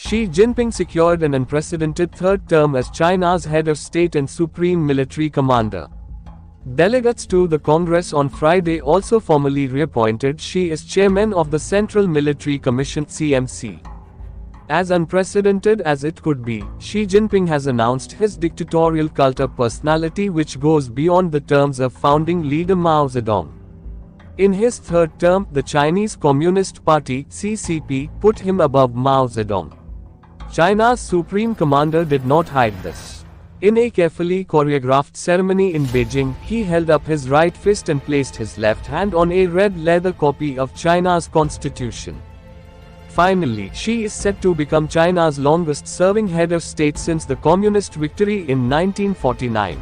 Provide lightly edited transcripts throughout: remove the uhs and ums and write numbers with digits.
Xi Jinping secured an unprecedented third term as China's head of state and supreme military commander. Delegates to the Congress on Friday also formally reappointed Xi as chairman of the Central Military Commission (CMC). As unprecedented as it could be, Xi Jinping has announced his dictatorial cult of personality which goes beyond the terms of founding leader Mao Zedong. In his third term, the Chinese Communist Party (CCP) put him above Mao Zedong. China's supreme commander did not hide this. In a carefully choreographed ceremony in Beijing, he held up his right fist and placed his left hand on a red leather copy of China's constitution. Finally, Xi is set to become China's longest-serving head of state since the communist victory in 1949.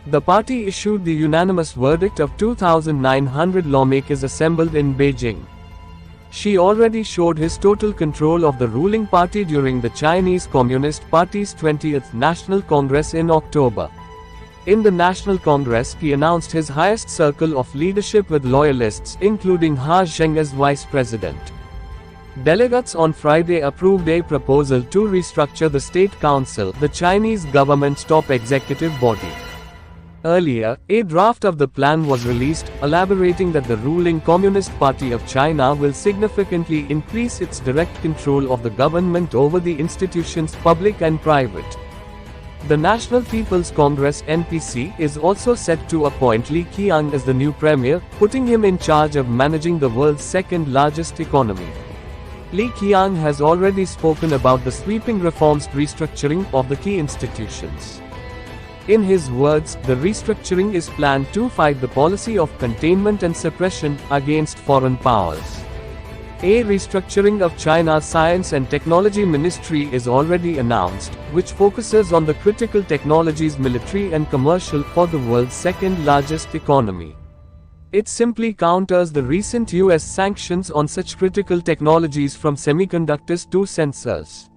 The party issued the unanimous verdict of 2,900 lawmakers assembled in Beijing. Xi already showed his total control of the ruling party during the Chinese Communist Party's 20th National Congress in October. In the National Congress, he announced his highest circle of leadership with loyalists, including He Zheng as vice president. Delegates on Friday approved a proposal to restructure the State Council, the Chinese government's top executive body. Earlier, a draft of the plan was released, elaborating that the ruling Communist Party of China will significantly increase its direct control of the government over the institutions public and private. The National People's Congress (NPC) is also set to appoint Li Qiang as the new premier, putting him in charge of managing the world's second-largest economy. Li Qiang has already spoken about the sweeping reforms restructuring of the key institutions. In his words, the restructuring is planned to fight the policy of containment and suppression against foreign powers. A restructuring of China's Science and Technology Ministry is already announced, which focuses on the critical technologies military and commercial for the world's second-largest economy. It simply counters the recent US sanctions on such critical technologies from semiconductors to sensors.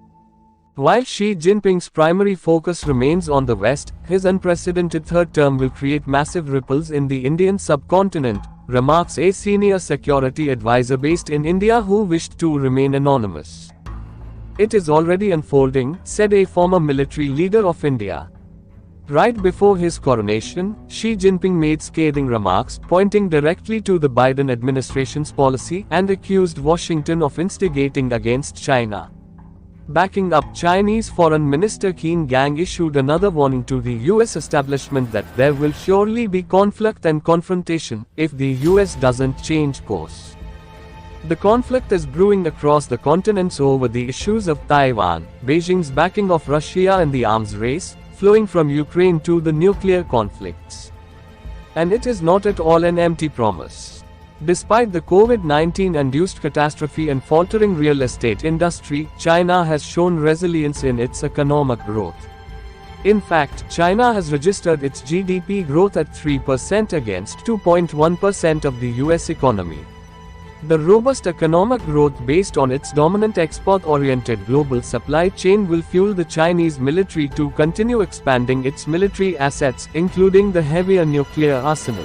While Xi Jinping's primary focus remains on the West, his unprecedented third term will create massive ripples in the Indian subcontinent, remarks a senior security advisor based in India who wished to remain anonymous. It is already unfolding, said a former military leader of India. Right before his coronation, Xi Jinping made scathing remarks, pointing directly to the Biden administration's policy and accused Washington of instigating against China. Backing up, Chinese Foreign Minister Qin Gang issued another warning to the US establishment that there will surely be conflict and confrontation if the US doesn't change course. The conflict is brewing across the continents over the issues of Taiwan, Beijing's backing of Russia and the arms race, flowing from Ukraine to the nuclear conflicts. And it is not at all an empty promise. Despite the COVID-19-induced catastrophe and faltering real estate industry, China has shown resilience in its economic growth. In fact, China has registered its GDP growth at 3% against 2.1% of the US economy. The robust economic growth based on its dominant export-oriented global supply chain will fuel the Chinese military to continue expanding its military assets, including the heavier nuclear arsenal.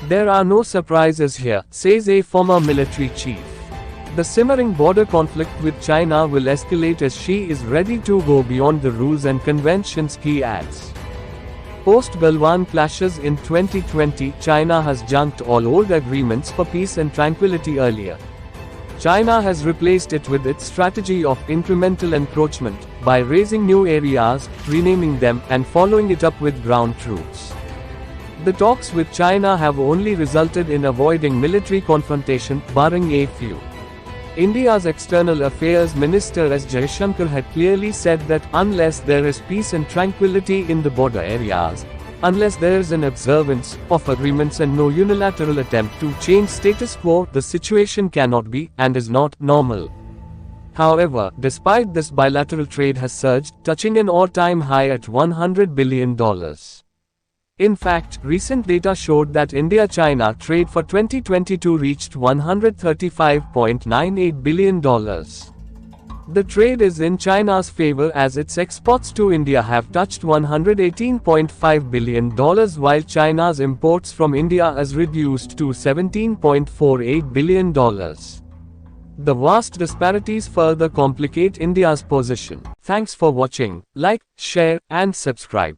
There are no surprises here, says a former military chief. The simmering border conflict with China will escalate as Xi is ready to go beyond the rules and conventions, he adds. Post-Galwan clashes in 2020, China has junked all old agreements for peace and tranquility earlier. China has replaced it with its strategy of incremental encroachment, by raising new areas, renaming them, and following it up with ground troops. The talks with China have only resulted in avoiding military confrontation, barring a few. India's External Affairs Minister S. Jaishankar had clearly said that unless there is peace and tranquility in the border areas, unless there is an observance of agreements and no unilateral attempt to change status quo, the situation cannot be, and is not, normal. However, despite this, bilateral trade has surged, touching an all-time high at $100 billion. In fact, recent data showed that India-China trade for 2022 reached $135.98 billion. The trade is in China's favor as its exports to India have touched $118.5 billion while China's imports from India is reduced to $17.48 billion. The vast disparities further complicate India's position. Thanks for watching. Like, share, and subscribe.